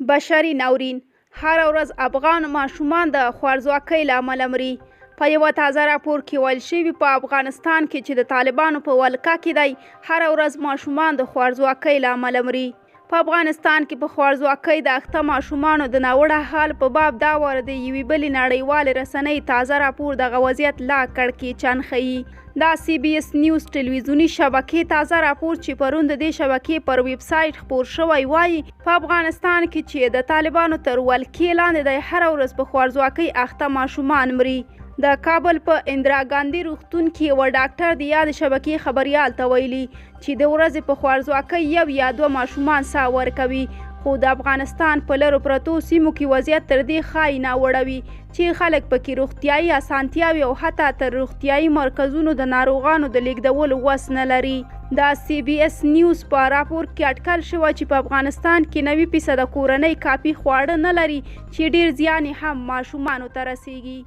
بشري ناورین هر ورځ افغان ماشومان د خوارځواکۍ له امله مري. په یوه تازه راپور کې ویل شوي په افغانستان کې چې د طالبانو په ولکه کې دی هر ورځ ماشومان د خوارځواکۍ له امله مري. په افغانستان کې په خوارځواکۍ د اخته ماشومانو د ناوړه حال په باب دا واره د یوې بلې نړیوالې رسنۍ تازه راپور دغه وضعیت لا کړکېچن ښیي. دا CBS نیوز ټلویزیوني شبکې تازه راپور چې پرون د دې شبکې پر ویب سایټ خپور شوی وایي په افغانستان کې چې د طالبانو تر ولکې لاندې دی هر ورځ په خوارځواکۍ اخته ماشومان مري. د کابل په اندرا ګاندي روغتون کې یوه ډاکټر د یادې شبکې خبریال ته ویلي چې د ورځې په خوارځواکۍ یو یا دوه ماشومان ساه ورکوي، خو د افغانستان په لرو پرتو سیمو کې وضعیت تر دې ښایي ناوړه وي چې خلک پکې روغتیایي اسانتیاوې او حتی تر روغتیایي مرکزونو د ناروغانو د لیږدولو وس نه لري. د CBS نیوز په راپور کې اټکل شوی چې په افغانستان کې 90% کورنۍ کافي خواړه نه لري چې ډیر زیان هم ماشومانو ته رسیږي.